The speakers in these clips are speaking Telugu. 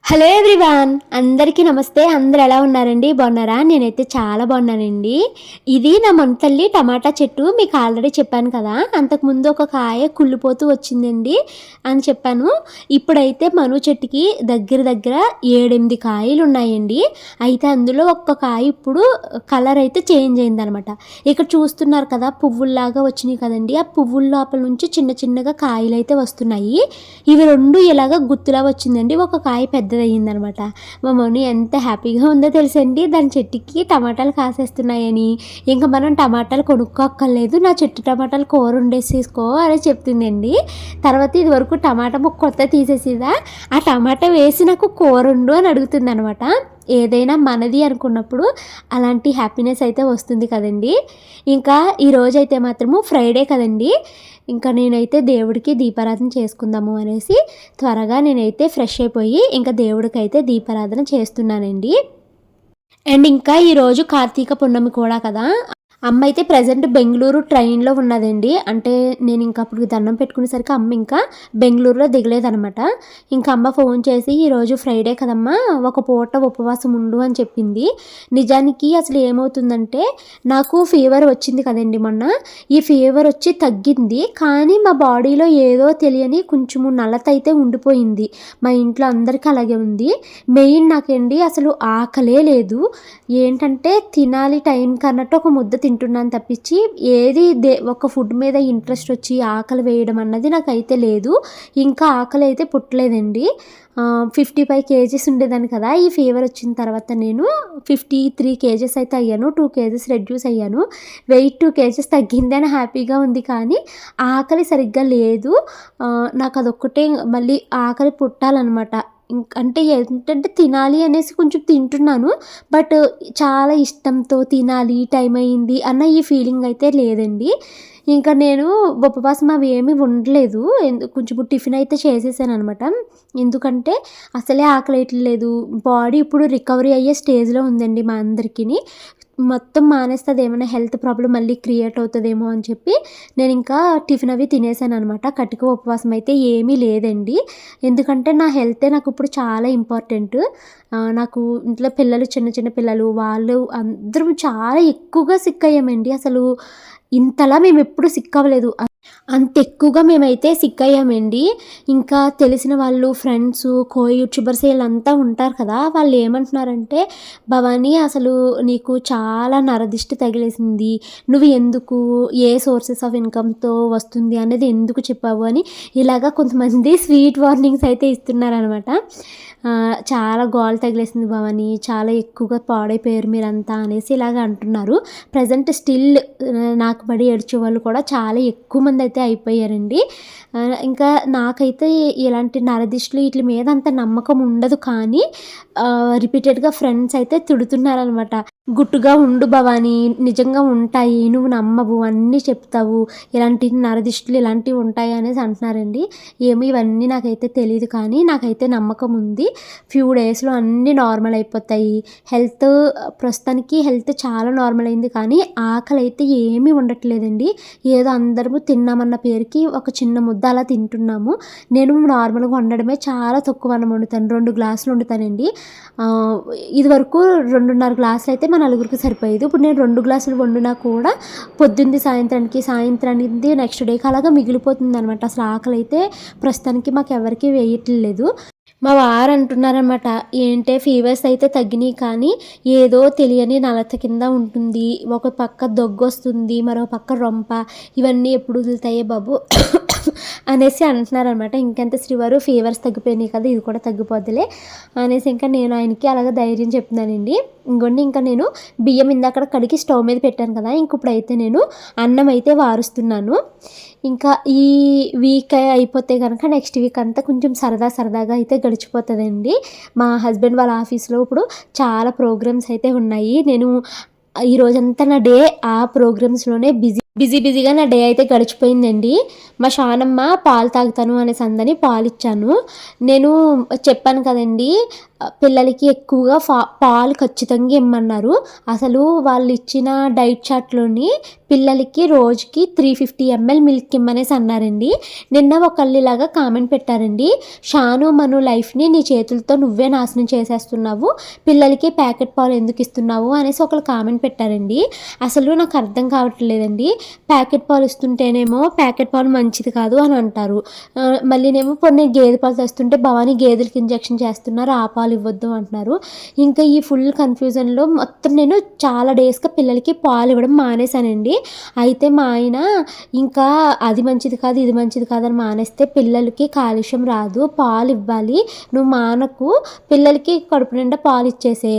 హలో ఎవ్రీవాన్, అందరికీ నమస్తే. అందరు ఎలా ఉన్నారండి? బాగున్నారా? నేనైతే చాలా బాగున్నానండి. ఇది నా మొనతల్లి టమాటా చెట్టు. మీకు ఆల్రెడీ చెప్పాను కదా, అంతకుముందు ఒక కాయ కుళ్ళిపోతూ వచ్చిందండి అని చెప్పాను. ఇప్పుడైతే మను చెట్టుకి దగ్గర దగ్గర 7-8 కాయలు ఉన్నాయండి. అయితే అందులో ఒక్క కాయ ఇప్పుడు కలర్ అయితే చేంజ్ అయిందనమాట. ఇక్కడ చూస్తున్నారు కదా, పువ్వుల్లాగా వచ్చినాయి కదండి. ఆ పువ్వుల లోపల నుంచి చిన్న చిన్నగా కాయలు అయితే వస్తున్నాయి. ఇవి రెండు ఇలాగ గుత్తులా వచ్చిందండి. ఒక కాయ పెద్దదయ్యిందనమాట. మా మౌని ఎంత హ్యాపీగా ఉందో తెలుసండి. దాని చెట్టుకి టమాటాలు కాసేస్తున్నాయని. ఇంకా మనం టమాటాలు కొనుక్కోక్కర్లేదు, నా చెట్టు టమాటాలు కూర వండేసేసుకో అని చెప్తుందండి. తర్వాత ఇది వరకు టమాటా ముక్క కొత్త తీసేసిదా, ఆ టమాటా వేసి నాకు కూర వండు అని అడుగుతుంది అనమాట. ఏదైనా మనది అనుకున్నప్పుడు అలాంటి హ్యాపీనెస్ అయితే వస్తుంది కదండి. ఇంకా ఈరోజు అయితే మాత్రము ఫ్రైడే కదండి. ఇంకా నేనైతే దేవుడికి దీపారాధన చేసుకుందాము అనేసి త్వరగా నేనైతే ఫ్రెష్ అయిపోయి ఇంకా దేవుడికి అయితే దీపారాధన చేస్తున్నానండి. అండ్ ఇంకా ఈరోజు కార్తీక పున్నమి కూడా కదా. అమ్మ అయితే ప్రజెంట్ బెంగళూరు ట్రైన్లో ఉన్నదండి. అంటే నేను ఇంకా అప్పుడు దండం పెట్టుకునేసరికి అమ్మ ఇంకా బెంగళూరులో దిగలేదనమాట. ఇంకా అమ్మ ఫోన్ చేసి ఈరోజు ఫ్రైడే కదమ్మా, ఒక పూట ఉపవాసం ఉండు అని చెప్పింది. నిజానికి అసలు ఏమవుతుందంటే, నాకు ఫీవర్ వచ్చింది కదండి మొన్న. ఈ ఫీవర్ వచ్చి తగ్గింది, కానీ మా బాడీలో ఏదో తెలియని కొంచెము నలత అయితే ఉండిపోయింది. మా ఇంట్లో అందరికీ అలాగే ఉంది. మెయిన్ నాకండి అసలు ఆకలే లేదు. ఏంటంటే తినాలి టైంకి అన్నట్టు ఒక ముద్ద తింటున్నాను తప్పించి ఏది ఒక ఫుడ్ మీద ఇంట్రెస్ట్ వచ్చి ఆకలి వేయడం అన్నది నాకైతే లేదు. ఇంకా ఆకలి అయితే పుట్టలేదండి. 55 కేజీస్ ఉండేదాన్ని కదా. ఈ ఫీవర్ వచ్చిన తర్వాత నేను 53 కేజెస్ అయితే అయ్యాను. 2 కేజెస్ రెడ్యూస్ అయ్యాను. వెయిట్ 2 కేజెస్ తగ్గిందని హ్యాపీగా ఉంది, కానీ ఆకలి సరిగ్గా లేదు. నాకు అదొక్కటే మళ్ళీ ఆకలి పుట్టాలన్నమాట. అంటే ఏంటంటే తినాలి అనేసి కొంచెం తింటున్నాను, బట్ చాలా ఇష్టంతో తినాలి టైం అయింది అన్న ఈ ఫీలింగ్ అయితే లేదండి. ఇంకా నేను ఉపవాసం అవి ఏమీ ఉండలేదు. కొంచెం టిఫిన్ అయితే చేసేసాను అనమాట. ఎందుకంటే అసలే ఆకలేయట్లేదు. బాడీ ఇప్పుడు రికవరీ అయ్యే స్టేజ్లో ఉందండి మా అందరికీ. మొత్తం మానేస్తే అది ఏమైనా హెల్త్ ప్రాబ్లం మళ్ళీ క్రియేట్ అవుతుందేమో అని చెప్పి నేను ఇంకా టిఫిన్ అవి తినేసాను అనమాట. కటిక ఉపవాసం అయితే ఏమీ లేదండి. ఎందుకంటే నా హెల్తే నాకు ఇప్పుడు చాలా ఇంపార్టెంట్. నాకు ఇంట్లో పిల్లలు, చిన్న చిన్న పిల్లలు, వాళ్ళు అందరం చాలా ఎక్కువగా సిక్ అయ్యామండి. అసలు ఇంతలా మేము ఎప్పుడు సిక్ అవ్వలేదు. అంత ఎక్కువగా మేమైతే సిక్ అయ్యామండి. ఇంకా తెలిసిన వాళ్ళు, ఫ్రెండ్స్, యూట్యూబర్స్ వీళ్ళంతా ఉంటారు కదా. వాళ్ళు ఏమంటున్నారంటే, భవానీ అసలు నీకు చాలా నరదిష్టి తగిలేసింది, నువ్వు ఎందుకు, ఏ సోర్సెస్ ఆఫ్ ఇన్కమ్తో వస్తుంది అనేది ఎందుకు చెప్పావు అని ఇలాగా కొంతమంది స్వీట్ వార్నింగ్స్ అయితే ఇస్తున్నారనమాట. చాలా గోల తగిలేసింది భవానీ, చాలా ఎక్కువగా పాడైపోయారు మీరంతా అనేసి ఇలాగ అంటున్నారు. ప్రజెంట్ స్టిల్ నాకు పడి ఏడ్చే వాళ్ళు కూడా చాలా ఎక్కువ మంది అయితే అయిపోయారండి. ఇంకా నాకైతే ఇలాంటి నరదిష్టులు వీటి మీద అంత నమ్మకం ఉండదు, కానీ రిపీటెడ్గా ఫ్రెండ్స్ అయితే తిడుతున్నారనమాట. గుట్టుగా ఉండు భవానీ, నిజంగా ఉంటాయి, నువ్వు నమ్మవు, అన్నీ చెప్తావు, ఇలాంటి నరదిష్టులు ఇలాంటివి ఉంటాయి అనేసి అంటున్నారండి. ఏమి ఇవన్నీ నాకైతే తెలియదు, కానీ నాకైతే నమ్మకం ఉంది. ఫ్యూ డేస్లో అన్నీ నార్మల్ అయిపోతాయి. ప్రస్తుతానికి హెల్త్ చాలా నార్మల్ అయింది, కానీ ఆకలి అయితే ఏమీ ఉండట్లేదండి. ఏదో అందరము తిన్నామన్న పేరుకి ఒక చిన్న ముద్ద అలా తింటున్నాము. నేను నార్మల్గా వండడమే చాలా తక్కువ అన్నం వండుతాను. 2 గ్లాసులు వండుతానండి. ఇది వరకు 2.5 గ్లాసులు అయితే మా నలుగురికి సరిపోయేది. ఇప్పుడు నేను 2 గ్లాసులు వండినా కూడా పొద్దుంది సాయంత్రానికి నెక్స్ట్ డేకి అలాగా మిగిలిపోతుంది అనమాట. అసలు ఆకలి అయితే ప్రస్తుతానికి మాకు ఎవరికి వేయట్లేదు. మా వారు అంటున్నారన్నమాట, ఏంటే ఫీవర్స్ అయితే తగ్గినాయి, కానీ ఏదో తెలియని నలత కింద ఉంటుంది, ఒక పక్క దగ్గొస్తుంది, మరో పక్క రొంప, ఇవన్నీ ఎప్పుడు వదులుతాయే బాబు అనేసి అంటున్నారనమాట. ఇంకెంత శ్రీవారు ఫీవర్స్ తగ్గిపోయినాయి కదా, ఇది కూడా తగ్గిపోద్దులే అనేసి ఇంకా నేను ఆయనకి అలాగ ధైర్యం చెప్తున్నానండి. ఇంకొన్ని ఇంకా నేను బియ్యం ఇందాక కడిగి స్టవ్ మీద పెట్టాను కదా, ఇప్పుడైతే నేను అన్నం అయితే వారుస్తున్నాను. ఇంకా ఈ వీక్ అయిపోతే కనుక నెక్స్ట్ వీక్ అంతా కొంచెం సరదాగా అయితే గడిచిపోతుందండి. మా హస్బెండ్ వాళ్ళ ఆఫీస్లో ఇప్పుడు చాలా ప్రోగ్రామ్స్ అయితే ఉన్నాయి. నేను ఈరోజంతా నా డే ఆ ప్రోగ్రామ్స్లోనే బిజీగా నా డే అయితే గడిచిపోయిందండి. మా షానమ్మ పాలు తాగుతాను అనేసి అందని పాలు ఇచ్చాను. నేను చెప్పాను కదండి, పిల్లలకి ఎక్కువగా పాలు ఖచ్చితంగా ఇమ్మన్నారు. అసలు వాళ్ళు ఇచ్చిన డైట్ చార్ట్లోని పిల్లలకి రోజుకి 350 ml మిల్క్ ఇమ్మనేసి అన్నారండి. నిన్న ఒకళ్ళు ఇలాగా కామెంట్ పెట్టారండి, షాను మను లైఫ్ని నీ చేతులతో నువ్వే నాశనం చేసేస్తున్నావు, పిల్లలకి ప్యాకెట్ పాలు ఎందుకు ఇస్తున్నావు అనేసి ఒకళ్ళు కామెంట్ పెట్టారండి. అసలు నాకు అర్థం కావట్లేదండి. ప్యాకెట్ పాలు ఇస్తుంటేనేమో ప్యాకెట్ పాలు మంచిది కాదు అని అంటారు, మళ్ళీనేమో కొన్ని గేదె పాలు తెస్తుంటే భవానీ గేదెలకి ఇంజెక్షన్ చేస్తున్నారు, ఆ పాలు ఇవ్వద్దు అంటున్నారు. ఇంకా ఈ ఫుల్ కన్ఫ్యూజన్లో మొత్తం నేను చాలా డేస్గా పిల్లలకి పాలు ఇవ్వడం మానేశానండి. అయితే మా ఆయన ఇంకా అది మంచిది కాదు ఇది మంచిది కాదని మానేస్తే పిల్లలకి కాలుష్యం రాదు, పాలు ఇవ్వాలి, నువ్వు మానకు, పిల్లలకి కడుపు నిండా పాలు ఇచ్చేసే,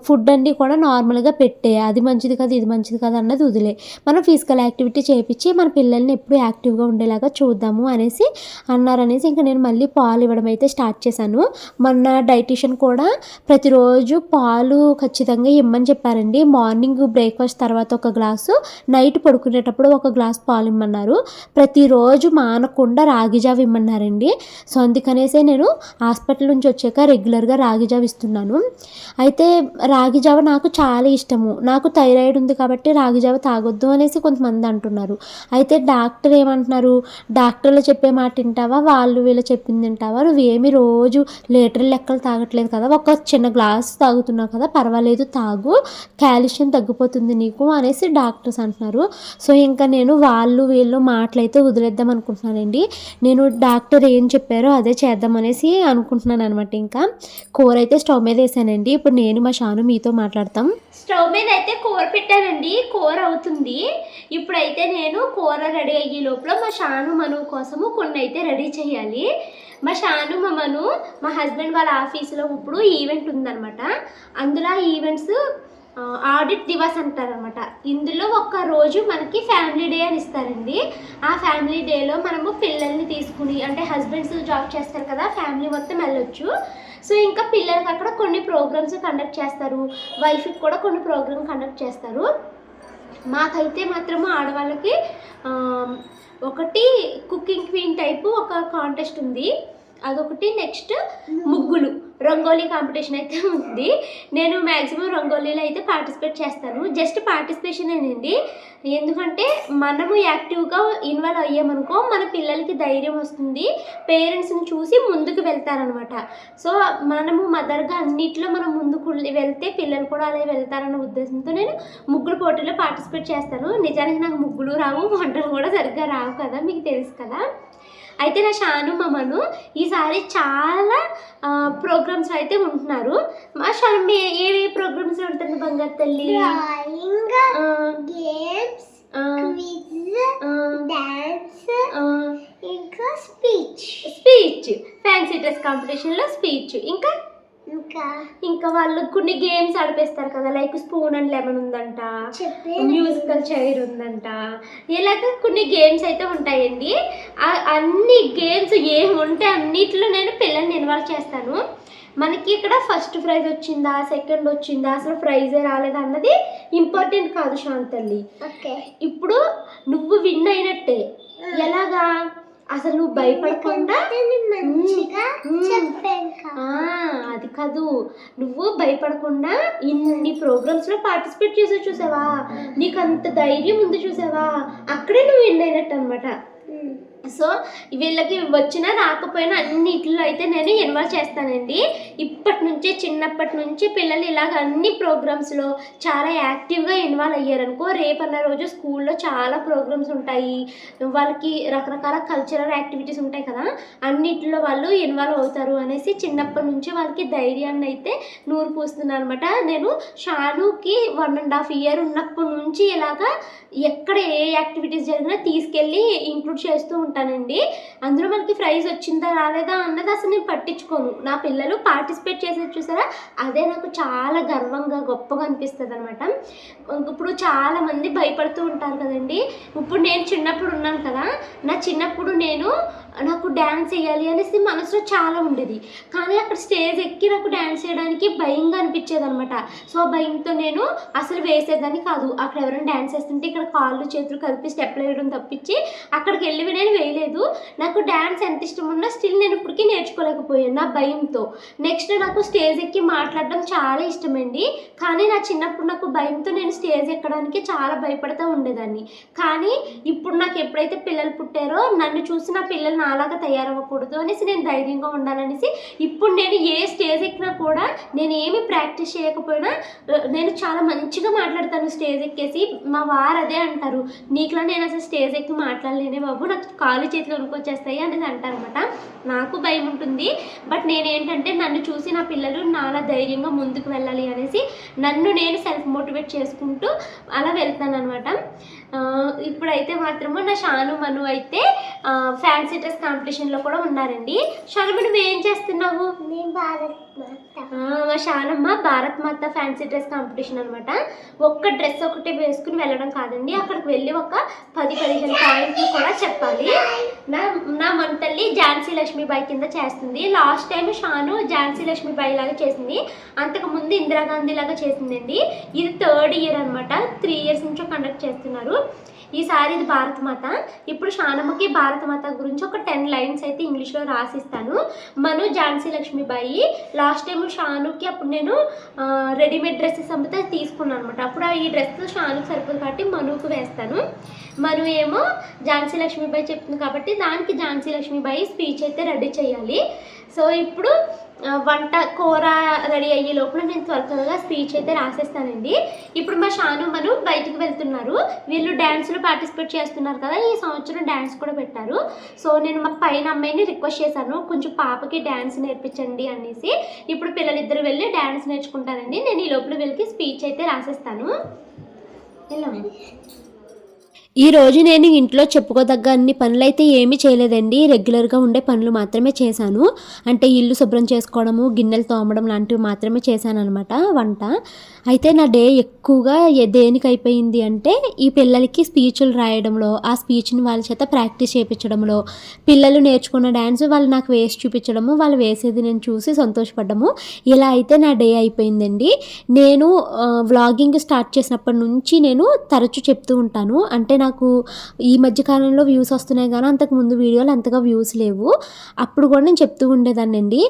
ఫుడ్ అన్నీ కూడా నార్మల్గా పెట్టే, అది మంచిది కాదు ఇది మంచిది కాదు అన్నది వదిలే, మనం ఫిజికల్ యాక్టివిటీ చేయించి మన పిల్లల్ని ఎప్పుడు యాక్టివ్గా ఉండేలాగా చూద్దాము అనేసి అన్నారనేసి ఇంకా నేను మళ్ళీ పాలు ఇవ్వడం అయితే స్టార్ట్ చేశాను. మొన్న డైటీషియన్ కూడా ప్రతిరోజు పాలు ఖచ్చితంగా ఇమ్మని చెప్పారండి. మార్నింగ్ బ్రేక్ఫాస్ట్ తర్వాత ఒక గ్లాసు, నైట్ పడుకునేటప్పుడు ఒక గ్లాస్ పాలు ఇమ్మన్నారు. ప్రతిరోజు మానకుండా రాగి జావ ఇమ్మన్నారండి. సో అందుకనేసే నేను హాస్పిటల్ నుంచి వచ్చాక రెగ్యులర్గా రాగి జావ ఇస్తున్నాను. అయితే రాగి జావ నాకు చాలా ఇష్టము. నాకు థైరాయిడ్ ఉంది కాబట్టి రాగి జావ తాగొద్దు అనేసి కొంతమంది అంటున్నారు. అయితే డాక్టర్ ఏమంటున్నారు, డాక్టర్లు చెప్పే మాట వింటావా, వాళ్ళు వీళ్ళు చెప్పింది తింటావా, నువ్వేమి రోజు లీటర్ లెక్కలు తాగట్లేదు కదా, ఒక చిన్న గ్లాస్ తాగుతున్నావు కదా, పర్వాలేదు తాగు, కాల్షియం తగ్గిపోతుంది నీకు అనేసి డాక్టర్స్ అంటున్నారు. సో ఇంకా నేను వాళ్ళు వీళ్ళు మాటలైతే వదిలేద్దాం అనుకుంటున్నానండి. నేను డాక్టర్ ఏం చెప్పారో అదే చేద్దాం అనేసి అనుకుంటున్నాను అనమాట. ఇంకా కూర అయితే స్టవ్ మీద వేసానండి. ఇప్పుడు నేను మా షాను మీతో మాట్లాడతాం. స్టవ్ మీద అయితే కూర పెట్టానండి, కూర అవుతుంది. ఇప్పుడైతే నేను కూర రెడీ అయ్యే లోపల మా షాను మను కోసము కొన్ని అయితే రెడీ చేయాలి. మా షాను మా మను మా హస్బెండ్ వాళ్ళ ఆఫీసులో ఇప్పుడు ఈవెంట్ ఉందన్నమాట. అందులో ఈవెంట్స్ ఆడిట్ దివాస్ అంటారనమాట. ఇందులో ఒక రోజు మనకి ఫ్యామిలీ డే అని ఇస్తారండి. ఆ ఫ్యామిలీ డేలో మనము పిల్లల్ని తీసుకుని, అంటే హస్బెండ్స్ జాబ్ చేస్తారు కదా, ఫ్యామిలీ మొత్తం వెళ్ళొచ్చు. సో ఇంకా పిల్లలకి అక్కడ కొన్ని ప్రోగ్రామ్స్ కండక్ట్ చేస్తారు, వైఫ్కి కూడా కొన్ని ప్రోగ్రామ్ కండక్ట్ చేస్తారు. మాకైతే మాత్రము ఆడవాళ్ళకి ఒకటి కుకింగ్ క్వీన్ టైపు ఒక కాంటెస్ట్ ఉంది, అదొకటి. నెక్స్ట్ ముగ్గులు రంగోలీ కాంపిటీషన్ అయితే ఉంది. నేను మ్యాక్సిమం రంగోలీలో అయితే పార్టిసిపేట్ చేస్తాను. జస్ట్ పార్టిసిపేషన్ ఏనండి, ఎందుకంటే మనము యాక్టివ్గా ఇన్వాల్వ్ అయ్యామనుకో మన పిల్లలకి ధైర్యం వస్తుంది, పేరెంట్స్ని చూసి ముందుకు వెళ్తారనమాట. సో మనము మదర్గా అన్నిట్లో మనం ముందుకు వెళ్తే పిల్లలు కూడా అలా వెళ్తారన్న ఉద్దేశంతో నేను ముగ్గులు పోటీలో పార్టిసిపేట్ చేస్తాను. నిజానికి నాకు ముగ్గులు రావు, వంటలు కూడా సరిగ్గా రావు కదా, మీకు తెలుసు కదా. అయితే నా షాను మా మను ఈసారి చాలా ప్రోగ్రామ్స్ అయితే ఉంటున్నారు. మా షాను ఏ ప్రోగ్రామ్స్ ఉంటుంది బంగారు తల్లి? గేమ్స్, క్విజ్, డాన్స్, ఇంకా స్పీచ్ ఫ్యాన్సీ డ్రెస్ కాంపిటీషన్లో స్పీచ్, ఇంకా వాళ్ళు కొన్ని గేమ్స్ ఆడిపిస్తారు కదా, లైక్ స్పూన్ అండ్ లెమన్ ఉందంట, మ్యూజికల్ చైర్ ఉందంట, ఇలాగ కొన్ని గేమ్స్ అయితే ఉంటాయండి. అన్ని గేమ్స్ ఏమి ఉంటే అన్నిట్లో నేను పిల్లల్ని ఇన్వాల్వ్ చేస్తాను. మనకి ఇక్కడ ఫస్ట్ ప్రైజ్ వచ్చిందా, సెకండ్ వచ్చిందా, అసలు ప్రైజే రాలేదా అన్నది ఇంపార్టెంట్ కాదు శాంతల్లి. ఇప్పుడు నువ్వు విన్ అయినట్టే. ఎలాగా? అసలు నువ్వు భయపడకుండా, అది కాదు, నువ్వు భయపడకుండా ఇన్ని ప్రోగ్రామ్స్లో పార్టిసిపేట్ చేసి చూసావా, నీకు అంత ధైర్యం ఉంది చూసావా, అక్కడే నువ్వు విన్ అయినట్టు అనమాట. సో వీళ్ళకి వచ్చినా రాకపోయినా అన్నిటిలో అయితే నేను ఇన్వాల్వ్ చేస్తానండి. చిన్నప్పటి నుంచి పిల్లలు ఇలాగ అన్ని ప్రోగ్రామ్స్లో చాలా యాక్టివ్గా ఇన్వాల్వ్ అయ్యారనుకో, రేపన్న రోజు స్కూల్లో చాలా ప్రోగ్రామ్స్ ఉంటాయి, వాళ్ళకి రకరకాల కల్చరల్ యాక్టివిటీస్ ఉంటాయి కదా, అన్నిటిలో వాళ్ళు ఇన్వాల్వ్ అవుతారు అనేసి చిన్నప్పటి నుంచి వాళ్ళకి ధైర్యాన్ని అయితే నూరు పూస్తున్నాను అనమాట. నేను షానుకి 1.5 years ఉన్నప్పటి నుంచి ఇలాగా ఎక్కడ ఏ యాక్టివిటీస్ జరిగినా తీసుకెళ్ళి ఇంక్లూడ్ చేస్తూ ఉంటానండి. అందులో మనకి ప్రైజ్ వచ్చిందా రాలేదా అన్నది అసలు నేను పట్టించుకోను. నా పిల్లలు పార్టిసిపేట్ చేసేది చూసారా, అదే నాకు చాలా గర్వంగా గొప్పగా అనిపిస్తుంది అనమాట. ఇప్పుడు చాలామంది భయపడుతూ ఉంటారు కదండి. ఇప్పుడు నేను చిన్నప్పుడు ఉన్నాను కదా, నా చిన్నప్పుడు నేను నాకు డ్యాన్స్ వేయాలి అనేసి మనసులో చాలా ఉండేది. కానీ అక్కడ స్టేజ్ ఎక్కి నాకు డ్యాన్స్ చేయడానికి భయంగా అనిపించేది అనమాట. సో ఆ భయంతో నేను అసలు వేసేదాన్ని కాదు. అక్కడ ఎవరైనా డ్యాన్స్ వేస్తుంటే ఇక్కడ కాళ్ళు చేతులు కలిపి స్టెప్లు వేయడం తప్పించి అక్కడికి వెళ్ళి నేను వేయలేదు. నాకు డ్యాన్స్ ఎంత ఇష్టం ఉన్నా స్టిల్ నేను ఇప్పటికీ నేర్చుకోలేకపోయాను నా భయంతో. నెక్స్ట్ నాకు స్టేజ్ ఎక్కి మాట్లాడడం చాలా ఇష్టమండి. కానీ నా చిన్నప్పుడు నాకు భయంతో నేను స్టేజ్ ఎక్కడానికి చాలా భయపడుతూ ఉండేదాన్ని. కానీ ఇప్పుడు నాకు ఎప్పుడైతే పిల్లలు పుట్టారో నన్ను చూసి నా పిల్లలు నాలాగా తయారవ్వకూడదు అనేసి నేను ధైర్యంగా ఉండాలనేసి ఇప్పుడు నేను ఏ స్టేజ్ ఎక్కినా కూడా నేను ఏమి ప్రాక్టీస్ చేయకపోయినా నేను చాలా మంచిగా మాట్లాడతాను స్టేజ్ ఎక్కేసి. మా వారు అదే అంటారు, నీకులా నేను అసలు స్టేజ్ ఎక్కి మాట్లాడలేనే బాబు, నాకు కాళ్ళు చేతులు వణుకొచ్చేస్తాయి అనేసి అంటారనమాట. నాకు భయం ఉంటుంది. బట్ నేనేంటంటే నన్ను చూసి నా పిల్లలు నాలా ధైర్యంగా ముందుకు వెళ్ళాలి అనేసి నన్ను నేను సెల్ఫ్ మోటివేట్ చేసుకుంటూ అలా వెళ్తాను అనమాట. ఇప్పుడైతే మాత్రము నా షాను మను అయితే ఫ్యాన్సీ డ్రెస్ కాంపిటీషన్లో కూడా ఉన్నారండి. షాను నువ్వు ఏం చేస్తున్నావు? మా షానమ్మ భారత్ మాత ఫ్యాన్సీ డ్రెస్ కాంపిటీషన్ అనమాట. ఒక్క డ్రెస్ ఒకటి వేసుకుని వెళ్ళడం కాదండి, అక్కడికి వెళ్ళి ఒక 10-15 పాయింట్లు కూడా చెప్పాలి. నా మన తల్లి ఝాన్సీ లక్ష్మీబాయి కింద చేస్తుంది. లాస్ట్ టైం షాను ఝాన్సీ లక్ష్మీబాయి లాగా చేసింది, అంతకుముందు ఇందిరాగాంధీ లాగా చేసిందండి. ఇది 3rd ఇయర్ అనమాట, 3 ఇయర్స్ నుంచి కండక్ట్ చేస్తున్నారు. ఈసారి ఇది భారతమాత. ఇప్పుడు షానమ్మకి భారతమాత గురించి ఒక 10 లైన్స్ అయితే ఇంగ్లీష్లో రాసిస్తాను. మను ఝాన్సీ లక్ష్మీబాయి. లాస్ట్ టైం షానుకి అప్పుడు నేను రెడీమేడ్ డ్రెస్సెస్ అమ్మితే తీసుకున్నాను అనమాట. అప్పుడు ఈ డ్రెస్ షానుకి సరిపోదు కాబట్టి మనుకు వేస్తాను. మను ఏమో ఝాన్సీ లక్ష్మీబాయి చెప్తుంది కాబట్టి దానికి ఝాన్సీ లక్ష్మీబాయి స్పీచ్ అయితే రెడీ చేయాలి. సో ఇప్పుడు వంట కూర రెడీ అయ్యే లోపల నేను త్వరగా స్పీచ్ అయితే రాసేస్తానండి. ఇప్పుడు మా షాను మను బయటికి వెళ్తున్నారు. వీళ్ళు డ్యాన్స్లో పార్టిసిపేట్ చేస్తున్నారు కదా, ఈ సంవత్సరం డ్యాన్స్ కూడా పెట్టారు. సో నేను మా పైన అమ్మాయిని రిక్వెస్ట్ చేశాను, కొంచెం పాపకి డ్యాన్స్ నేర్పించండి అనేసి. ఇప్పుడు పిల్లలిద్దరు వెళ్ళి డ్యాన్స్ నేర్చుకుంటారండి. నేను ఈ లోపల వీళ్ళకి స్పీచ్ అయితే రాసేస్తాను. ఎలా ఈరోజు నేను ఇంట్లో చెప్పుకోదగ్గ అన్ని పనులు అయితే ఏమీ చేయలేదండి. రెగ్యులర్గా ఉండే పనులు మాత్రమే చేశాను. అంటే ఇల్లు శుభ్రం చేసుకోవడము, గిన్నెలు తోమడం లాంటివి మాత్రమే చేశాను అనమాట వంట. అయితే నా డే ఎక్కువగా దేనికి అయిపోయింది అంటే ఈ పిల్లలకి స్పీచ్లు రాయడంలో, ఆ స్పీచ్ని వాళ్ళ చేత ప్రాక్టీస్ చేయించడంలో, పిల్లలు నేర్చుకున్న డ్యాన్స్ వాళ్ళు నాకు వేసి చూపించడము, వాళ్ళు వేసేది నేను చూసి సంతోషపడ్డము, ఇలా అయితే నా డే అయిపోయిందండి. నేను వ్లాగింగ్ స్టార్ట్ చేసినప్పటి నుంచి నేను తరచూ చెప్తూ ఉంటాను, అంటే నాకు ఈ మధ్యకాలంలో వ్యూస్ వస్తున్నాయి కానీ అంతకుముందు వీడియోలు అంతగా వ్యూస్ లేవు. అప్పుడు కూడా నేను చెప్తూ ఉండేదాన్నండి,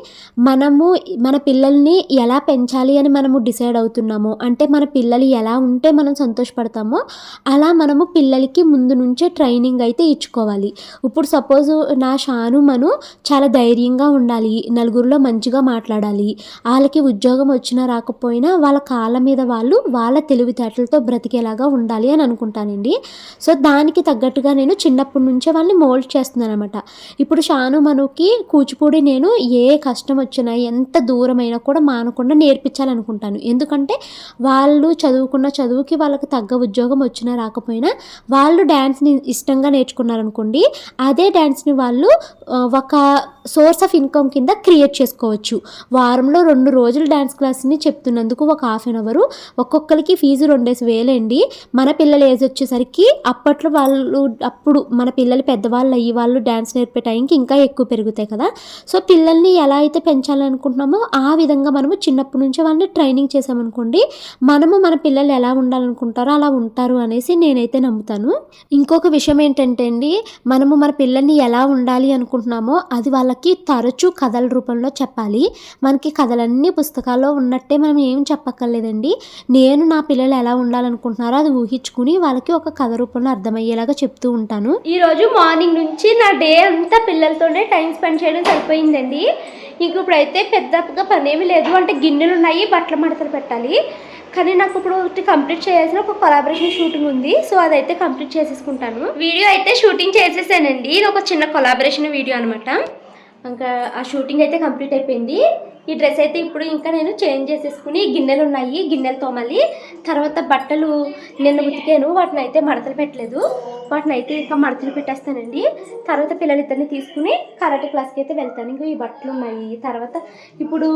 మనము మన పిల్లల్ని ఎలా పెంచాలి అని మనము డిసైడ్ అవుతున్నాము. అంటే మన పిల్లలు ఎలా ఉంటే మనం సంతోషపడతామో అలా మనము పిల్లలకి ముందు నుంచే ట్రైనింగ్ అయితే ఇచ్చుకోవాలి. ఇప్పుడు సపోజ్ నా షాను మను చాలా ధైర్యంగా ఉండాలి, నలుగురిలో మంచిగా మాట్లాడాలి, వాళ్ళకి ఉద్యోగం వచ్చినా రాకపోయినా వాళ్ళ కాళ్ళ మీద వాళ్ళు వాళ్ళ తెలివితేటలతో బ్రతికేలాగా ఉండాలి అని అనుకుంటానండి. సో దానికి తగ్గట్టుగా నేను చిన్నప్పటి నుంచే వాళ్ళని మోల్డ్ చేస్తున్నాను అనమాట. ఇప్పుడు షాను మనుకి కూచిపూడి నేను ఏ కష్టం వచ్చినా ఎంత దూరమైనా కూడా మానకుండా నేర్పించాలనుకుంటాను. ఎందుకంటే వాళ్ళు చదువుకున్న చదువుకి వాళ్ళకి తగ్గ ఉద్యోగం వచ్చినా రాకపోయినా వాళ్ళు డ్యాన్స్ని ఇష్టంగా నేర్చుకున్నారనుకోండి, అదే డ్యాన్స్ని వాళ్ళు ఒక సోర్స్ ఆఫ్ ఇన్కమ్ కింద క్రియేట్ చేసుకోవచ్చు. వారంలో 2 రోజులు డ్యాన్స్ క్లాస్ని చెప్తున్నందుకు ఒక ½ అన్ అవరు, ఒక్కొక్కరికి ఫీజు 2,000 అండి. మన పిల్లల ఏజ్ వచ్చేసరికి అప్పట్లో అప్పుడు మన పిల్లలు పెద్దవాళ్ళు అయ్యి వాళ్ళు డ్యాన్స్ నేర్పే టైంకి ఇంకా ఎక్కువ పెరుగుతాయి కదా. సో పిల్లల్ని ఎలా అయితే పెంచాలనుకుంటున్నామో ఆ విధంగా మనము చిన్నప్పటి నుంచే వాళ్ళని ట్రైనింగ్ చేసామనుకోండి, మనము మన పిల్లలు ఎలా ఉండాలనుకుంటారో అలా ఉంటారు అనేసి నేనైతే నమ్ముతాను. ఇంకొక విషయం ఏంటంటే అండి, మనము మన పిల్లల్ని ఎలా ఉండాలి అనుకుంటున్నామో అది వాళ్ళకి తరచూ కథల రూపంలో చెప్పాలి. మనకి కథలన్నీ పుస్తకాల్లో ఉన్నట్టే మనం ఏం చెప్పక్కర్లేదండి. నేను నా పిల్లలు ఎలా ఉండాలనుకుంటున్నారో అది ఊహించుకుని వాళ్ళకి ఒక కథ రూపంలో అర్థమయ్యేలాగా చెప్తూ ఉంటాను. ఈరోజు మార్నింగ్ నుంచి నా డే అంతా పిల్లలతోనే టైం స్పెండ్ చేయడం సరిపోయిందండి. ఇంక ఇప్పుడైతే పెద్దగా పని ఏమీ లేదు. అంటే గిన్నెలు ఉన్నాయి, బట్టల మడతలు పెట్టాలి. కానీ నాకు ఇప్పుడు కంప్లీట్ చేయాల్సిన ఒక కొలాబరేషన్ షూటింగ్ ఉంది. సో అదైతే కంప్లీట్ చేసేసుకుంటాను. వీడియో అయితే షూటింగ్ చేసేసానండి. ఇది ఒక చిన్న కొలాబరేషన్ వీడియో అనమాట. ఇంకా ఆ షూటింగ్ అయితే కంప్లీట్ అయిపోయింది. ఈ డ్రెస్ అయితే ఇప్పుడు ఇంకా నేను చేంజ్ చేసేసుకుని, గిన్నెలు ఉన్నాయి, గిన్నెలు తోమాలి. తర్వాత బట్టలు నిన్న ఉతికాను, వాటిని అయితే మడతలు పెట్టలేదు, వాటిని అయితే ఇంకా మడతలు పెట్టేస్తానండి. తర్వాత పిల్లలిద్దరిని తీసుకుని కరాటే క్లాస్కి అయితే వెళ్తాను. ఇంకా ఈ బట్టలు ఉన్నాయి. తర్వాత ఇప్పుడు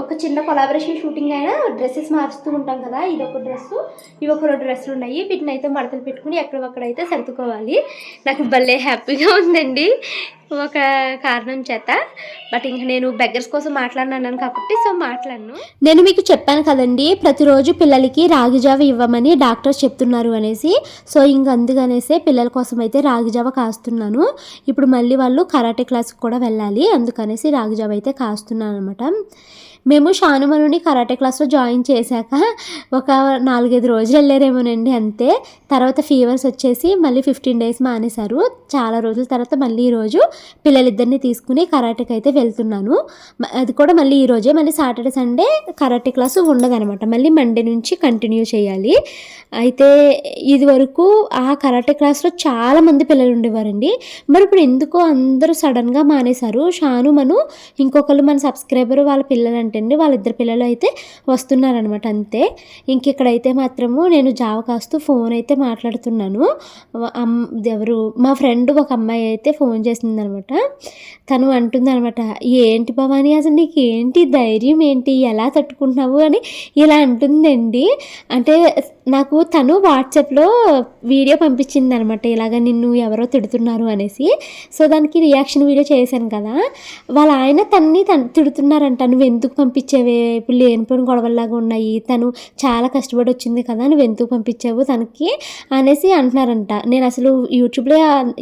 ఒక చిన్న కొలాబరేషన్ షూటింగ్ అయినా డ్రెస్సెస్ మార్చుతూ ఉంటాం కదా, ఇది ఒక డ్రెస్సు, ఇవి ఒక 2 డ్రెస్సులు ఉన్నాయి. వీటిని అయితే మడతలు పెట్టుకుని ఎక్కడొక్కడైతే సర్దుకోవాలి. నాకు భలే హ్యాపీగా ఉందండి. ఒక కారణం చేత. బట్ ఇంక నేను బెగ్గర్స్ కోసం మాట్లాడినాను కాబట్టి సో మాట్లాడను. నేను మీకు చెప్పాను కదండి, ప్రతిరోజు పిల్లలకి రాగి జావ ఇవ్వమని డాక్టర్స్ చెప్తున్నారు అనేసి. సో ఇంక అందుకనేసే పిల్లల కోసం అయితే రాగి జావ కాస్తున్నాను. ఇప్పుడు మళ్ళీ వాళ్ళు కరాటే క్లాస్కి కూడా వెళ్ళాలి, అందుకనేసి రాగి జావ అయితే కాస్తున్నాను అనమాట. మేము షానుమనుని కరాటే క్లాస్లో జాయిన్ చేశాక ఒక 4-5 రోజులు వెళ్ళారేమోనండి అంతే. తర్వాత ఫీవర్స్ వచ్చేసి మళ్ళీ 15 డేస్ మానేశారు. చాలా రోజుల తర్వాత మళ్ళీ ఈరోజు పిల్లలిద్దరిని తీసుకుని కరాటేకి అయితే వెళ్తున్నాను. అది కూడా మళ్ళీ ఈరోజే, మళ్ళీ సాటర్డే సండే కరాటే క్లాసు ఉండదనమాట, మళ్ళీ మండే నుంచి కంటిన్యూ చేయాలి. అయితే ఇది వరకు ఆ కరాటే క్లాస్లో చాలామంది పిల్లలు ఉండేవారండి. మరి ఇప్పుడు ఎందుకో అందరూ సడన్గా మానేశారు. షానుమను ఇంకొకళ్ళు మన సబ్స్క్రైబర్ వాళ్ళ పిల్లలు అంటండి, వాళ్ళిద్దరు పిల్లలు అయితే వస్తున్నారనమాట అంతే. ఇక్కడైతే మాత్రము నేను జావ కాస్తూ ఫోన్ అయితే మాట్లాడుతున్నాను. ఎవరు మా ఫ్రెండ్ ఒక అమ్మాయి అయితే ఫోన్ చేసిందనమాట. తను అంటుందనమాట, ఏంటి భవాని అసలు నీకు ఏంటి ధైర్యం, ఏంటి ఎలా తట్టుకుంటున్నావు అని ఇలా అంటుందండి. అంటే నాకు తను వాట్సాప్లో వీడియో పంపించింది అనమాట, ఇలాగ నిన్ను ఎవరో తిడుతున్నారు అనేసి. సో దానికి రియాక్షన్ వీడియో చేశాను కదా, వాళ్ళ ఆయన తన్ని తిడుతున్నారంట, నువ్వు ఎందుకు పంపించావే, ఇప్పుడు లేనిపోయిన గొడవల్లాగా ఉన్నాయి, తను చాలా కష్టపడి వచ్చింది కదా, నువ్వు ఎందుకు పంపించావు తనకి అనేసి అంటున్నారంట. నేను అసలు యూట్యూబ్లో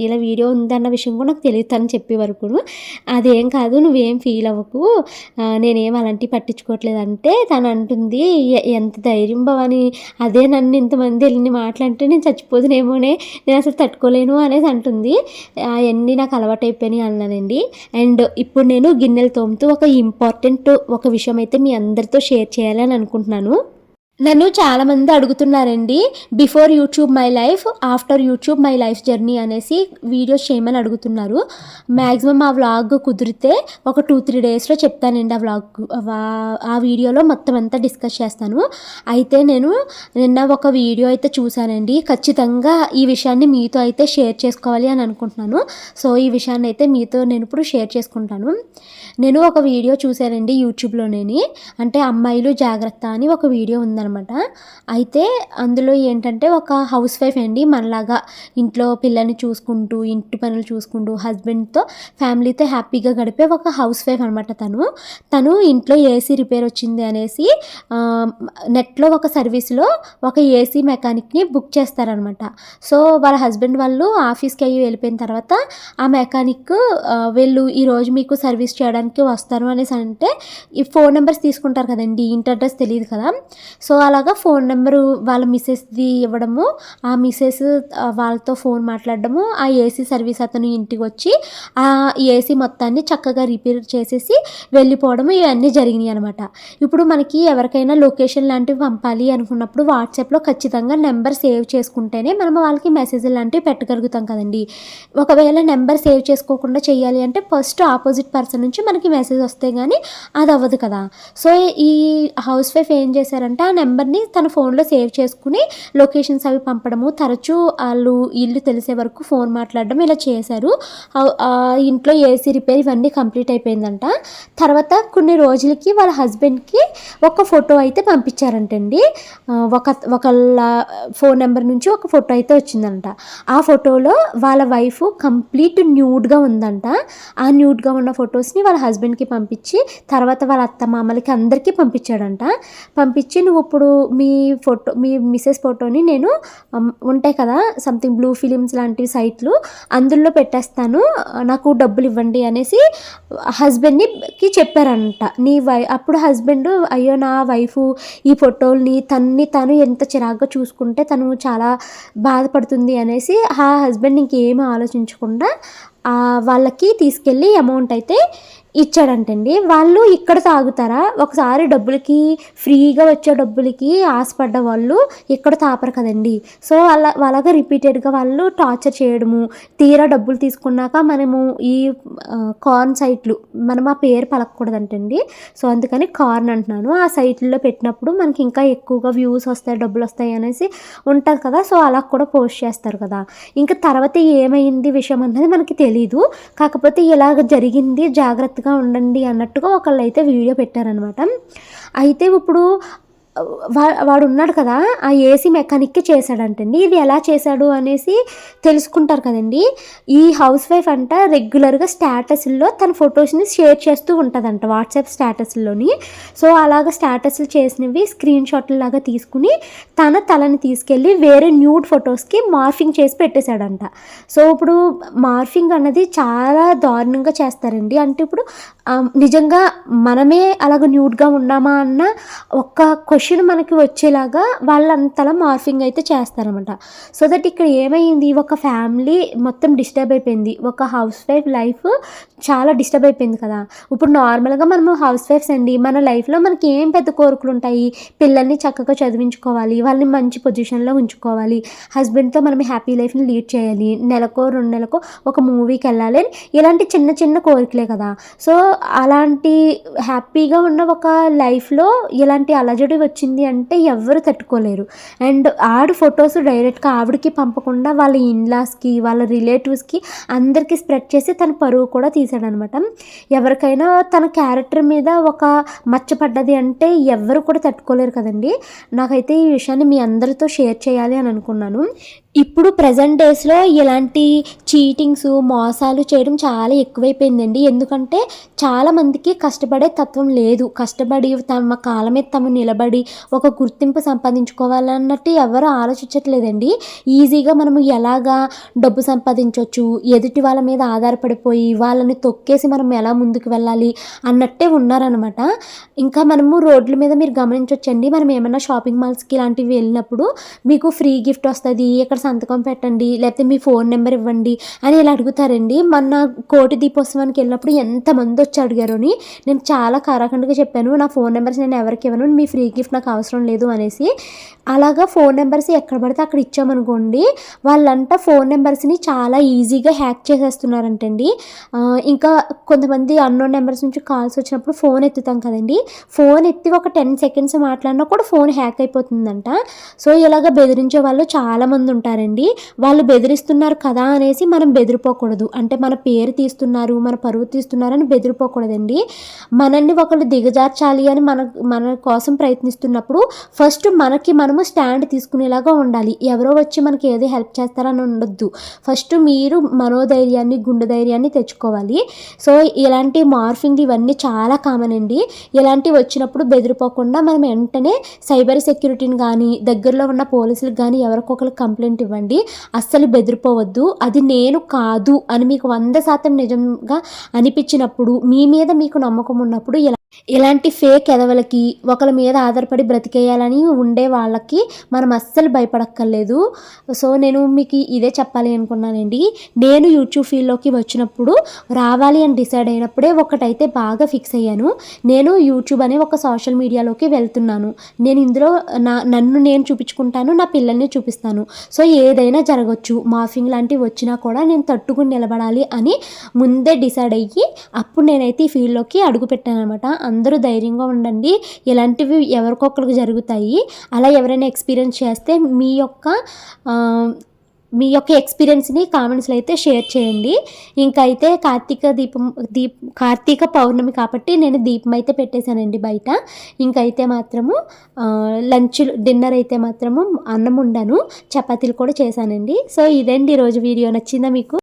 ఇలా వీడియో ఉందన్న విషయం కూడా నాకు తెలియదు తను చెప్పే వరకు. అదేం కాదు, నువ్వేం ఫీల్ అవ్వకు, నేనేం అలాంటివి పట్టించుకోవట్లేదు అంటే తను అంటుంది, ఎంత ధైర్యం భవాని, అదే నన్ను ఇంతమంది వెళ్ళి మాట్లాడితే నేను చచ్చిపోతున్నామోనే, నేను అసలు తట్టుకోలేను అనేసి అంటుంది. అవన్నీ నాకు అలవాటు అయిపోయినాయి అన్నానండి. అండ్ ఇప్పుడు నేను గిన్నెలు తోముతూ ఒక ఇంపార్టెంట్ ఒక విషయం అయితే మీ అందరితో షేర్ చేయాలని అనుకుంటున్నాను. నన్ను చాలామంది అడుగుతున్నారండి, before YouTube my life, after YouTube my life journey అనేసి వీడియోస్ చేయమని అడుగుతున్నారు. మ్యాక్సిమం ఆ వ్లాగ్ కుదిరితే ఒక 2-3 డేస్లో చెప్తానండి. ఆ వీడియోలో మొత్తం అంతా డిస్కస్ చేస్తాను. అయితే నేను నిన్న ఒక వీడియో అయితే చూశానండి, ఖచ్చితంగా ఈ విషయాన్ని మీతో అయితే షేర్ చేసుకోవాలి అని అనుకుంటున్నాను. సో ఈ విషయాన్ని అయితే మీతో నేను ఇప్పుడు షేర్ చేసుకుంటాను. నేను ఒక వీడియో చూశానండి యూట్యూబ్లోనేని, అంటే అమ్మాయిలు జాగ్రత్త అని ఒక వీడియో ఉందన్నమాట. అయితే అందులో ఏంటంటే ఒక హౌస్ వైఫ్ అండి, మనలాగా ఇంట్లో పిల్లల్ని చూసుకుంటూ ఇంటి పనులు చూసుకుంటూ హస్బెండ్తో ఫ్యామిలీతో హ్యాపీగా గడిపే ఒక హౌస్ వైఫ్ అనమాట. తను ఇంట్లో ఏసీ రిపేర్ వచ్చింది అనేసి నెట్లో ఒక సర్వీస్లో ఒక ఏసీ మెకానిక్ని బుక్ చేస్తారనమాట. సో వాళ్ళ హస్బెండ్ వాళ్ళు ఆఫీస్కి అయ్యి వెళ్ళిపోయిన తర్వాత ఆ మెకానిక్ వీళ్ళు ఈరోజు మీకు సర్వీస్ చేయడానికి వస్తారు అనేసి అంటే ఈ ఫోన్ నెంబర్స్ తీసుకుంటారు కదండి, ఇంటి అడ్రస్ తెలియదు కదా. సో అలాగా ఫోన్ నెంబరు వాళ్ళ మిస్సెస్ది ఇవ్వడము, ఆ మిస్సెస్ వాళ్ళతో ఫోన్ మాట్లాడడము, ఆ ఏసీ సర్వీస్ అతను ఇంటికి వచ్చి ఆ ఏసీ మొత్తాన్ని చక్కగా రిపేర్ చేసేసి వెళ్ళిపోవడము, ఇవన్నీ జరిగినాయి అనమాట. ఇప్పుడు మనకి ఎవరికైనా లొకేషన్ లాంటివి పంపాలి అనుకున్నప్పుడు వాట్సాప్లో ఖచ్చితంగా నెంబర్ సేవ్ చేసుకుంటేనే మనం వాళ్ళకి మెసేజ్ లాంటివి పెట్టగలుగుతాం కదండి. ఒకవేళ నెంబర్ సేవ్ చేసుకోకుండా చేయాలి అంటే ఫస్ట్ ఆపోజిట్ పర్సన్ నుంచి మనకి మెసేజ్ వస్తే కానీ అది అవ్వదు కదా. సో ఈ హౌస్ వైఫ్ ఏం చేశారంటే ఆ నెంబర్ని తన ఫోన్లో సేవ్ చేసుకుని లొకేషన్స్ అవి పంపడము, తరచూ వాళ్ళు ఇల్లు తెలిసే వరకు ఫోన్ మాట్లాడడం ఇలా చేశారు. ఇంట్లో ఏసీ రిపేర్ ఇవన్నీ కంప్లీట్ అయిపోయిందంట. తర్వాత కొన్ని రోజులకి వాళ్ళ హస్బెండ్కి ఒక ఫోటో అయితే పంపించారంటండి. ఒకళ్ళ ఫోన్ నెంబర్ నుంచి ఒక ఫోటో అయితే వచ్చిందంట. ఆ ఫోటోలో వాళ్ళ వైఫ్ కంప్లీట్ న్యూడ్గా ఉందంట. ఆ న్యూడ్గా ఉన్న ఫొటోస్ని వాళ్ళ హస్బెండ్కి పంపించి తర్వాత వాళ్ళ అత్త మామలకి అందరికీ పంపించాడంట. పంపించి నువ్వు ఇప్పుడు మీ మిసెస్ ఫోటోని నేను ఉంటాయి కదా సంథింగ్ బ్లూ ఫిలిమ్స్ లాంటివి సైట్లు, అందులో పెట్టేస్తాను, నాకు డబ్బులు ఇవ్వండి అనేసి హస్బెండ్కి చెప్పారంట. అప్పుడు హస్బెండ్, అయ్యో నా వైఫ్ ఈ ఫోటోల్ని తను ఎంత చిరాగ్గా చూసుకుంటే తను చాలా బాధపడుతుంది అనేసి ఆ హస్బెండ్ ఇంకేమీ ఆలోచించకుండా వాళ్ళకి తీసుకెళ్ళి అమౌంట్ అయితే ఇచ్చాడంటండి. వాళ్ళు ఇక్కడ తాగుతారా, ఒకసారి డబ్బులకి ఫ్రీగా వచ్చే డబ్బులకి ఆశపడ్డ వాళ్ళు ఇక్కడ తాపరు కదండి. సో అలాగా రిపీటెడ్గా వాళ్ళు టార్చర్ చేయడము, తీరా డబ్బులు తీసుకున్నాక మనము ఈ కార్న్ సైట్లు, మనం ఆ పేరు పలకూడదంటండి, సో అందుకని కార్న్ అంటున్నాను, ఆ సైట్లో పెట్టినప్పుడు మనకి ఇంకా ఎక్కువగా వ్యూస్ వస్తాయి, డబ్బులు వస్తాయి అనేసి ఉంటుంది కదా. సో అలా కూడా పోస్ట్ చేస్తారు కదా. ఇంకా తర్వాత ఏమైంది విషయం అన్నది మనకి తెలీదు, కాకపోతే ఇలాగ జరిగింది జాగ్రత్తగా ఉండండి అన్నట్టుగా ఒకళ్ళు అయితే వీడియో పెట్టారనమాట. అయితే ఇప్పుడు వాడు ఉన్నాడు కదా, ఆ ఏసీ మెకానిక్కి చేశాడంటండి. ఇది ఎలా చేశాడు అనేసి తెలుసుకుంటారు కదండి. ఈ హౌస్ వైఫ్ అంట రెగ్యులర్గా స్టేటస్ల్లో తన ఫొటోస్ని షేర్ చేస్తూ ఉంటుందంట, వాట్సాప్ స్టేటస్లోని. సో అలాగ స్టేటస్లు చేసినవి స్క్రీన్ షాట్లు లాగా తీసుకుని తన తలని తీసుకెళ్ళి వేరే న్యూడ్ ఫొటోస్కి మార్ఫింగ్ చేసి పెట్టేశాడంట. సో ఇప్పుడు మార్ఫింగ్ అన్నది చాలా దారుణంగా చేస్తారండి. అంటే ఇప్పుడు నిజంగా మనమే అలాగ న్యూడ్గా ఉన్నామా అన్న ఒక్క క్వశ్చన్ మనకి వచ్చేలాగా వాళ్ళంతలా మార్ఫింగ్ అయితే చేస్తారనమాట. సో దట్ ఇక్కడ ఏమైంది, ఒక ఫ్యామిలీ మొత్తం డిస్టర్బ్ అయిపోయింది, ఒక హౌస్ వైఫ్ లైఫ్ చాలా డిస్టర్బ్ అయిపోయింది కదా. ఇప్పుడు నార్మల్గా మనము హౌస్ వైఫ్స్ అండి, మన లైఫ్లో మనకి ఏం పెద్ద కోరికలు ఉంటాయి, పిల్లల్ని చక్కగా చదివించుకోవాలి, వాళ్ళని మంచి పొజిషన్లో ఉంచుకోవాలి, హస్బెండ్తో మనం హ్యాపీ లైఫ్ని లీడ్ చేయాలి, నెలకో 2 నెలలకో ఒక మూవీకి వెళ్ళాలి, ఇలాంటి చిన్న చిన్న కోరికలే కదా. సో అలాంటి హ్యాపీగా ఉన్న ఒక లైఫ్లో ఇలాంటి అలజడి వచ్చింది అంటే ఎవ్వరు తట్టుకోలేరు. అండ్ ఆడు ఫొటోస్ డైరెక్ట్గా ఆవిడకి పంపకుండా వాళ్ళ ఇన్లాస్కి, వాళ్ళ రిలేటివ్స్కి అందరికీ స్ప్రెడ్ చేసి తన పరువు కూడా తీసాడనమాట. ఎవరికైనా తన క్యారెక్టర్ మీద ఒక మచ్చ పడ్డది అంటే ఎవ్వరు కూడా తట్టుకోలేరు కదండి. నాకైతే ఈ విషయాన్ని మీ అందరితో షేర్ చేయాలి అని అనుకున్నాను. ఇప్పుడు ప్రజెంట్ డేస్లో ఇలాంటి చీటింగ్స్, మోసాలు చేయడం చాలా ఎక్కువైపోయిందండి. ఎందుకంటే చాలామందికి కష్టపడే తత్వం లేదు. కష్టపడి తమ కాళ్ళ మీద తమ నిలబడి ఒక గుర్తింపు సంపాదించుకోవాలన్నట్టు ఎవరు ఆలోచించట్లేదండి. ఈజీగా మనము ఎలాగా డబ్బు సంపాదించవచ్చు, ఎదుటి వాళ్ళ మీద ఆధారపడిపోయి వాళ్ళని తొక్కేసి మనం ఎలా ముందుకు వెళ్ళాలి అన్నట్టే ఉన్నారనమాట. ఇంకా మనము రోడ్ల మీద మీరు గమనించవచ్చండి, మనం ఏమైనా షాపింగ్ మాల్స్కి ఇలాంటివి వెళ్ళినప్పుడు మీకు ఫ్రీ గిఫ్ట్ వస్తుంది, ఇక్కడ సంతకం పెట్టండి, లేకపోతే మీ ఫోన్ నెంబర్ ఇవ్వండి అని ఇలా అడుగుతారండి. మొన్న కోటి దీపోత్సవానికి వెళ్ళినప్పుడు ఎంతమంది వచ్చి అడిగారు అని నేను చాలా కారాఖండిగా చెప్పాను, నా ఫోన్ నెంబర్స్ నేను ఎవరికి ఇవ్వను, మీ ఫ్రీ గిఫ్ట్ నాకు అవసరం లేదు అనేసి. అలాగా ఫోన్ నెంబర్స్ ఎక్కడ పడితే అక్కడ ఇచ్చామనుకోండి, వాళ్ళంట ఫోన్ నెంబర్స్ని చాలా ఈజీగా హ్యాక్ చేసేస్తున్నారంటండి. ఇంకా కొంతమంది అన్నోన్ నెంబర్స్ నుంచి కాల్స్ వచ్చినప్పుడు ఫోన్ ఎత్తుతాం కదండి, ఫోన్ ఎత్తి ఒక 10 సెకండ్స్ మాట్లాడినా కూడా ఫోన్ హ్యాక్ అయిపోతుందంట. సో ఇలాగ బెదిరించే వాళ్ళు చాలామంది ఉంటారండి. వాళ్ళు బెదిరిస్తున్నారు కదా అనేసి మనం బెదిరిపోకూడదు. అంటే మన పేరు తీస్తున్నారు, మన పరువు తీస్తున్నారని బెదిరిపోకూడదండి. మనల్ని ఒకళ్ళు దిగజార్చాలి అని మన కోసం ప్రయత్నిస్తున్నప్పుడు ఫస్ట్ మనకి మనము స్టాండ్ తీసుకునేలాగా ఉండాలి. ఎవరో వచ్చి మనకి ఏదో హెల్ప్ చేస్తారని ఉండొద్దు. ఫస్ట్ మీరు మనోధైర్యాన్ని, గుండె ధైర్యాన్ని తెచ్చుకోవాలి. సో ఇలాంటి మార్ఫింగ్ ఇవన్నీ చాలా కామన్ అండి. ఇలాంటివి వచ్చినప్పుడు బెదిరిపోకుండా మనం వెంటనే సైబర్ సెక్యూరిటీని కానీ, దగ్గరలో ఉన్న పోలీసులకు కానీ ఎవరికొకరికి కంప్లైంట్ ఇవ్వండి. అస్సలు బెదిరిపోవద్దు. అది నేను కాదు అని మీకు 100% నిజంగా అనిపించినప్పుడు, మీ మీద మీకు నమ్మకం ఉన్నప్పుడు ఇలాంటి ఫేక్ ఎదవలకి, ఒకరి మీద ఆధారపడి బ్రతికేయాలని ఉండే వాళ్ళకి మనం అస్సలు భయపడక్కర్లేదు. సో నేను మీకు ఇదే చెప్పాలి అనుకున్నానండి. నేను యూట్యూబ్ ఫీల్డ్లోకి వచ్చినప్పుడు రావాలి అని డిసైడ్ అయినప్పుడే ఒకటైతే బాగా ఫిక్స్ అయ్యాను. నేను యూట్యూబ్ అనే ఒక సోషల్ మీడియాలోకి వెళ్తున్నాను. నేను ఇందులో నన్ను నేను చూపించుకుంటాను, నా పిల్లల్ని చూపిస్తాను. సో ఏదైనా జరగచ్చు, మార్ఫింగ్ లాంటివి వచ్చినా కూడా నేను తట్టుకుని నిలబడాలి అని ముందే డిసైడ్ అయ్యి అప్పుడు నేనైతే ఈ ఫీల్డ్లోకి అడుగుపెట్టాను అనమాట. అందరూ ధైర్యంగా ఉండండి, ఇలాంటివి ఎవరికొకరికి జరుగుతాయి. అలా ఎవరైనా ఎక్స్పీరియన్స్ చేస్తే మీ యొక్క ఎక్స్పీరియన్స్ని కామెంట్స్లో అయితే షేర్ చేయండి. ఇంకైతే కార్తీక పౌర్ణమి కాబట్టి నేను దీపం అయితే పెట్టేశానండి బయట. ఇంకైతే మాత్రము డిన్నర్ అయితే మాత్రము అన్నం వండాను, చపాతీలు కూడా చేశానండి. సో ఇదండి ఈరోజు వీడియో. నచ్చిందా మీకు?